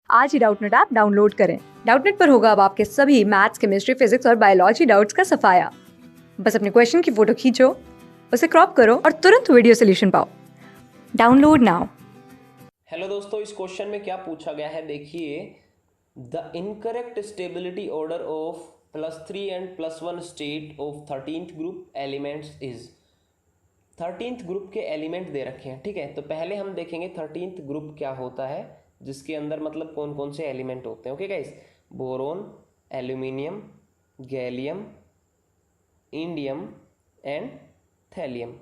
आज ही Doubtnut app download करें। Doubtnut पर होगा अब आपके सभी मैथ्स, केमिस्ट्री, फिजिक्स और बायोलॉजी डाउट्स का सफाया। बस अपने क्वेश्चन की फोटो खींचो, उसे क्रॉप करो और तुरंत वीडियो सोल्यूशन पाओ। Download now. हेलो दोस्तों, इस क्वेश्चन में क्या पूछा गया है देखिए। The incorrect stability order of +3 and +1 state of 13th group elements is. 13th group के एलिमेंट दे रखे हैं, ठीक है। तो पहले हम देखेंगे 13th ग्रुप क्या होता है, जिसके अंदर मतलब कौन कौन से एलिमेंट होते हैं। Okay guys, boron, aluminium, gallium, indium and thallium.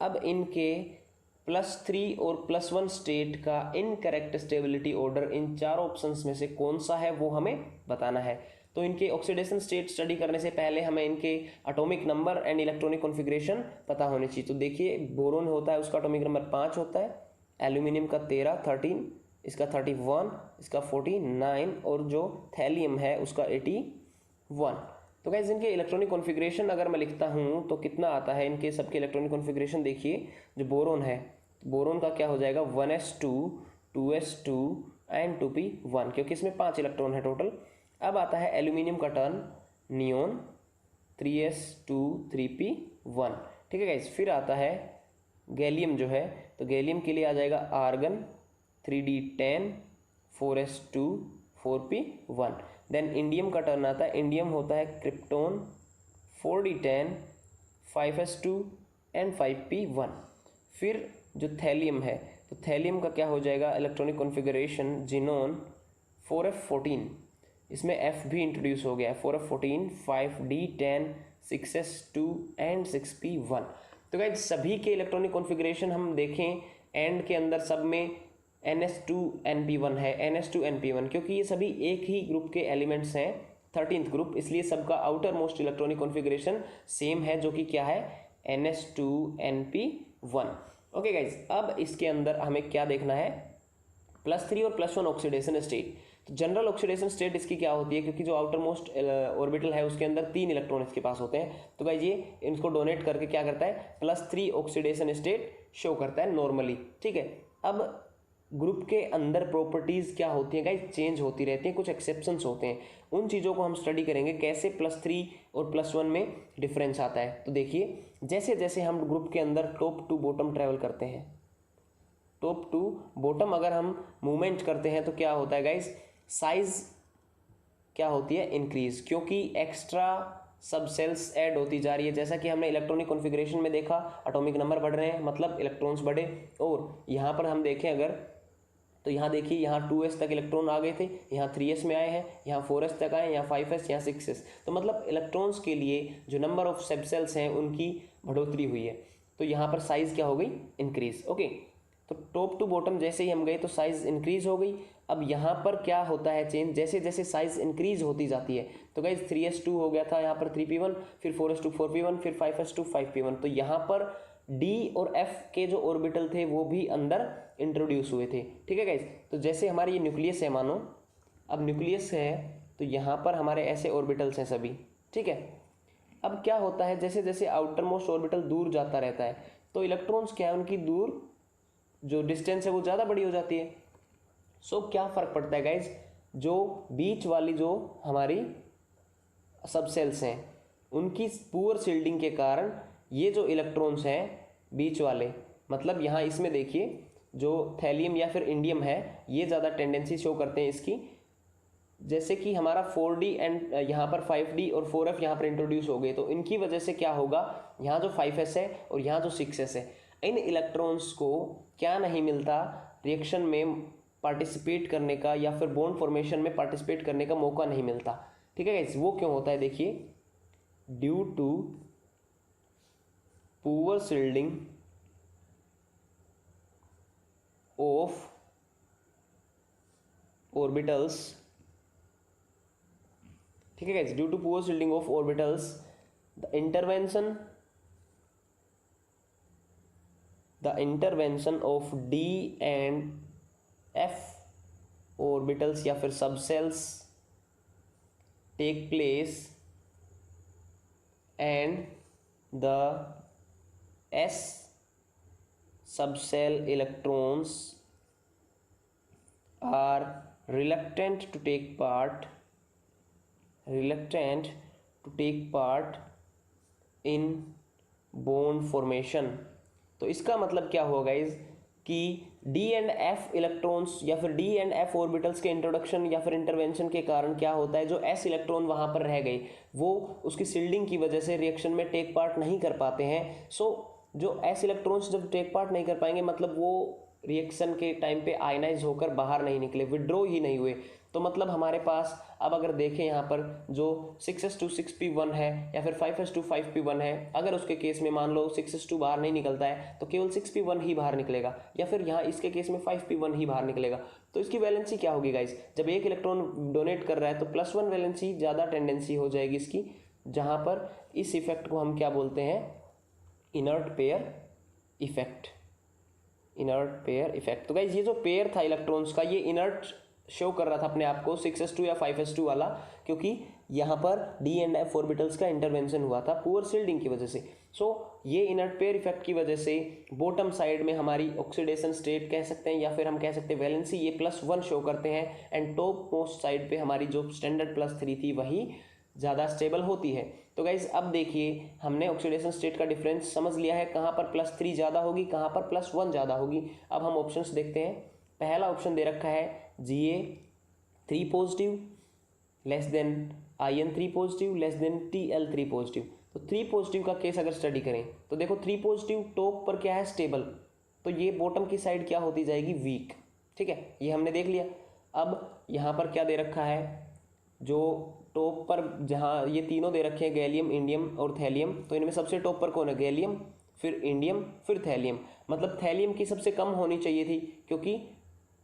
अब इनके +3 और +1 स्टेट का इनकरेक्ट स्टेबिलिटी ऑर्डर इन चार ऑप्शंस में से कौन सा है वो हमें बताना है। तो इनके ऑक्सीडेशन स्टेट स्टडी करने से पहले हमें इनके atomic number and electronic configuration पता होनी चाहिए। तो देखिए, बोरोन होता है उसका एटॉमिक नंबर 5 होता है, एल्यूमिनियम का 13, इसका 31, इसका 49 और जो थैलियम है उसका 81। तो गाइस, इनके इलेक्ट्रॉनिक कॉन्फ़िगरेशन अगर मैं लिखता हूँ तो कितना आता है इनके सबके इलेक्ट्रॉनिक कॉन्फ़िगरेशन। देखिए, जो बोरोन है, बोरोन का क्या हो जाएगा 1s2 2s2 एंड 2p1, क्योंकि इसमें 5 इलेक्ट्रॉन है टोटल। अब आता है एल्यूमिनियम का टर्न, नियोन 3s2 3p1, ठीक है गाइस। फिर आता है गैलियम जो है, तो गैलियम के लिए आ जाएगा argon 3d10 4s2 4p1। Then indium का टर्न आता है, इंडियम होता है krypton 4d10 5s2 and 5p1। फिर जो थैलियम है, तो थैलियम का क्या हो जाएगा इलेक्ट्रॉनिक कॉन्फ़िगरेशन, जिनोन 4f14, इसमें F भी इंट्रोड्यूस हो गया है 4f14 5d10 6s2 and 6p1। तो गाइस, सभी के इलेक्ट्रॉनिक कॉन्फ़िगरेशन हम देखें, एंड के अंदर सब में ns2np1 है, ns2np1, क्योंकि ये सभी एक ही ग्रुप के एलिमेंट्स हैं 13th ग्रुप, इसलिए सबका outer most electronic configuration same है, जो कि क्या है ns2np1। ओके गाइज, अब इसके अंदर हमें क्या देखना है, +3 और +1 ऑक्सीडेशन स्टेट। तो जनरल ऑक्सीडेशन स्टेट इसकी क्या होती है, क्योंकि जो आउटर मोस्ट ऑर्बिटल है उसके अंदर 3 इलेक्ट्रॉन इसके पास होते हैं। तो गाइज, ये इनको डोनेट करके क्या करता है, +3 ऑक्सीडेशन स्टेट शो करता है नॉर्मली, ठीक है। अब ग्रुप के अंदर प्रॉपर्टीज़ क्या होती हैं गाइज, चेंज होती रहती हैं, कुछ एक्सेप्शंस होते हैं। उन चीज़ों को हम स्टडी करेंगे, कैसे +3 और +1 में डिफरेंस आता है। तो देखिए, जैसे जैसे हम ग्रुप के अंदर टॉप टू बॉटम ट्रैवल करते हैं, टॉप टू बॉटम अगर हम मूवमेंट करते हैं तो क्या होता है गाइज, साइज क्या होती है, इंक्रीज, क्योंकि एक्स्ट्रा सब सेल्स ऐड होती जा रही है। जैसा कि हमने इलेक्ट्रॉनिक कॉन्फ़िगरेशन में देखा, एटॉमिक नंबर बढ़ रहे हैं मतलब इलेक्ट्रॉन्स बढ़े। और यहाँ पर हम देखें अगर, तो यहाँ देखिए, यहाँ 2s तक इलेक्ट्रॉन आ गए थे, यहाँ 3s में आए हैं, यहाँ 4s तक आए, यहाँ 5s, यहाँ 6s। तो मतलब इलेक्ट्रॉन्स के लिए जो नंबर ऑफ सब सेल्स हैं उनकी बढ़ोतरी हुई है। तो यहाँ पर साइज़ क्या हो गई, इंक्रीज। ओके, तो टॉप टू बॉटम जैसे ही हम गए तो साइज़ इंक्रीज हो गई। अब यहाँ पर क्या होता है चेंज, जैसे जैसे साइज़ इंक्रीज होती जाती है। तो गाइज 3s2 हो गया था यहाँ पर 3p1, फिर 4s2 4p1, फिर 5s2 5p1। तो यहाँ पर डी और एफ के जो ऑर्बिटल थे वो भी अंदर इंट्रोड्यूस हुए थे, ठीक है गाइज। तो जैसे हमारी ये न्यूक्लियस है, मानो अब न्यूक्लियस है, तो यहाँ पर हमारे ऐसे ऑर्बिटल्स हैं सभी, ठीक है। अब क्या होता है, जैसे जैसे आउटर मोस्ट ऑर्बिटल दूर जाता रहता है तो इलेक्ट्रॉन्स क्या है, उनकी दूर जो डिस्टेंस है वो ज़्यादा बड़ी हो जाती है। सो क्या फ़र्क पड़ता है गाइज, जो बीच वाली जो हमारी सब सेल्स हैं उनकी पुअर शील्डिंग के कारण ये जो इलेक्ट्रॉन्स हैं बीच वाले, मतलब यहाँ इसमें देखिए जो थैलियम या फिर इंडियम है, ये ज़्यादा टेंडेंसी शो करते हैं इसकी। जैसे कि हमारा 4d एंड यहाँ पर 5d और 4f यहाँ पर इंट्रोड्यूस हो गए, तो इनकी वजह से क्या होगा, यहाँ जो 5s है और यहाँ जो 6s है, इन इलेक्ट्रॉन्स को क्या नहीं मिलता, रिएक्शन में पार्टिसिपेट करने का या फिर बॉन्ड फॉर्मेशन में पार्टिसिपेट करने का मौका नहीं मिलता, ठीक है गाइस। वो क्यों होता है, देखिए, due to poor shielding of orbitals, ठीक है guys, due to poor shielding of orbitals the intervention of d and f orbitals या फिर subshells take place and the s subcell electrons are reluctant to take part in bond formation। तो इसका मतलब क्या होगा guys कि D and F electrons या फिर डी एंड एफ ऑर्बिटल्स के इंट्रोडक्शन या फिर इंटरवेंशन के कारण क्या होता है, जो एस इलेक्ट्रॉन वहां पर रह गए वो उसकी शिल्डिंग की वजह से रिएक्शन में टेक पार्ट नहीं कर पाते हैं। सो जो एस इलेक्ट्रॉन्स जब टेक पार्ट नहीं कर पाएंगे मतलब वो रिएक्शन के टाइम पे आयनाइज होकर बाहर नहीं निकले, विड्रॉ ही नहीं हुए। तो मतलब हमारे पास अब अगर देखें यहाँ पर जो 6s2 6p1 है या फिर 5s2 5p1 है, अगर उसके केस में मान लो 6s2 बाहर नहीं निकलता है तो केवल 6p1 ही बाहर निकलेगा, या फिर यहाँ इसके केस में 5p1 ही बाहर निकलेगा। तो इसकी वैलेंसी क्या होगी गाइस, जब एक इलेक्ट्रॉन डोनेट कर रहा है तो +1 वैलेंसी ज़्यादा टेंडेंसी हो जाएगी इसकी, जहाँ पर इस इफेक्ट को हम क्या बोलते हैं, inert pair effect. Inert pair effect. तो गाइस ये जो पेयर था इलेक्ट्रॉन्स का, ये इनर्ट शो कर रहा था अपने आप को 6s2 या 5s2 वाला, क्योंकि यहाँ पर डी एंड एफ ऑर्बिटल्स का इंटरवेंशन हुआ था पुअर शिल्डिंग की वजह से। सो ये इनर्ट पेयर इफेक्ट की वजह से बॉटम साइड में हमारी ऑक्सीडेशन स्टेट कह सकते हैं या फिर हम कह सकते हैं वैलेंसी, ये +1 शो करते हैं, एंड टॉप मोस्ट साइड पे हमारी जो स्टैंडर्ड +3 थी वही ज़्यादा स्टेबल होती है। तो गाइज अब देखिए हमने ऑक्सीडेशन स्टेट का डिफरेंस समझ लिया है, कहाँ पर +3 ज़्यादा होगी, कहाँ पर +1 ज़्यादा होगी। अब हम ऑप्शंस देखते हैं। पहला ऑप्शन दे रखा है Ga3 positive less than In3 positive less than Tl3 positive. तो 3 पॉजिटिव का केस अगर स्टडी करें तो देखो 3 पॉजिटिव टॉप पर क्या है, स्टेबल, तो ये बॉटम की साइड क्या होती जाएगी, वीक। ठीक है, ये हमने देख लिया। अब यहाँ पर क्या दे रखा है, जो टॉप पर जहाँ ये तीनों दे रखे हैं गैलियम, इंडियम और थैलियम, तो इनमें सबसे टॉप पर कौन है, गैलियम, फिर इंडियम, फिर थैलियम। मतलब थैलियम की सबसे कम होनी चाहिए थी क्योंकि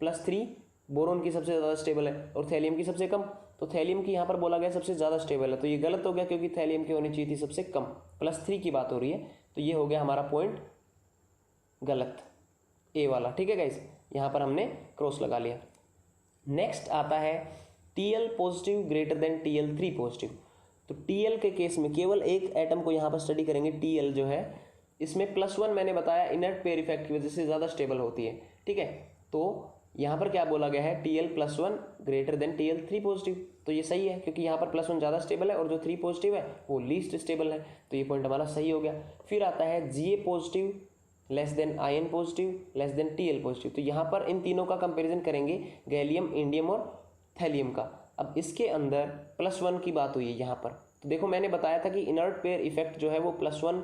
+3 बोरोन की सबसे ज़्यादा स्टेबल है और थैलियम की सबसे कम, तो थैलियम की यहाँ पर बोला गया सबसे ज़्यादा स्टेबल है, तो ये गलत हो गया क्योंकि थैलियम की होनी चाहिए थी सबसे कम, +3 की बात हो रही है, तो ये हो गया हमारा पॉइंट गलत, ए वाला। ठीक है गाइस, यहाँ पर हमने क्रॉस लगा लिया। नेक्स्ट आता है Tl positive greater than Tl3 positive. तो Tl के केस में केवल एक एटम को यहाँ पर स्टडी करेंगे, Tl जो है इसमें +1 मैंने बताया इनर्ट पेयर इफेक्ट की वजह से ज़्यादा स्टेबल होती है। ठीक है, तो यहाँ पर क्या बोला गया है, Tl+1 greater than Tl3 positive, तो ये सही है क्योंकि यहाँ पर +1 ज़्यादा स्टेबल है और जो 3 पॉजिटिव है वो लीस्ट स्टेबल है, तो ये पॉइंट हमारा सही हो गया। फिर आता है Ga positive less than In positive less than Tl positive. तो यहाँ पर इन तीनों का कंपेरिजन करेंगे, गैलियम, इंडियम और थैलियम का। अब इसके अंदर +1 की बात हुई है यहाँ पर, तो देखो मैंने बताया था कि इनर्ट पेयर इफेक्ट जो है वो +1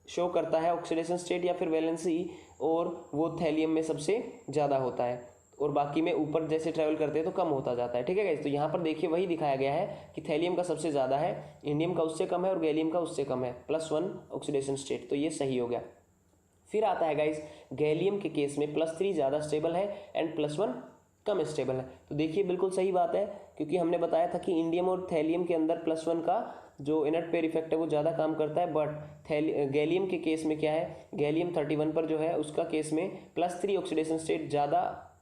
शो करता है ऑक्सीडेशन स्टेट या फिर वैलेंसी, और वो थैलियम में सबसे ज़्यादा होता है और बाकी में ऊपर जैसे ट्रैवल करते हैं तो कम होता जाता है। ठीक है गाइस, तो यहाँ पर देखिए वही दिखाया गया है कि थैलियम का सबसे ज़्यादा है, इंडियम का उससे कम है और गैलियम का उससे कम है, +1 ऑक्सीडेशन स्टेट, तो ये सही हो गया। फिर आता है गाइस गैलियम के केस में +3 ज़्यादा स्टेबल है एंड +1 कम स्टेबल है। तो देखिए बिल्कुल सही बात है क्योंकि हमने बताया था कि इंडियम और थैलियम के अंदर +1 का जो इनर्ट पेयर इफेक्ट है वो ज़्यादा काम करता है, बट गैलियम के केस में क्या है, गैलियम 31 पर जो है उसका केस में +3 ऑक्सीडेशन स्टेट ज़्यादा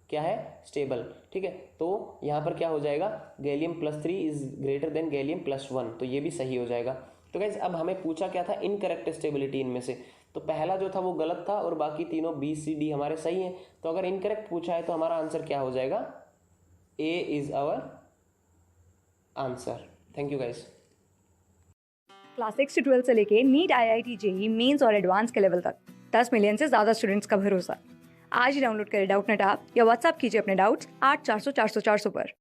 क्या है, स्टेबल। ठीक है, तो यहाँ पर क्या हो जाएगा, gallium +3 is greater than gallium +1, तो ये भी सही हो जाएगा। तो गाइस अब हमें पूछा क्या था, इनकरेक्ट स्टेबिलिटी इनमें से, तो पहला जो था वो गलत था और बाकी तीनों बी सी डी हमारे सही हैं। तो अगर इनकरेक्ट पूछा है तो हमारा आंसर क्या हो जाएगा, A is our answer. Thank you guys. Class 6 से 12 से लेके नीट, IIT, JEE मेंस और एडवांस के लेवल तक 10 मिलियन से ज़्यादा स्टूडेंट्स का भरोसा। आज ही डाउनलोड करें डाउटनेट ऐप या व्हाट्सएप कीजिए अपने डाउट्स 8400 400 400 पर।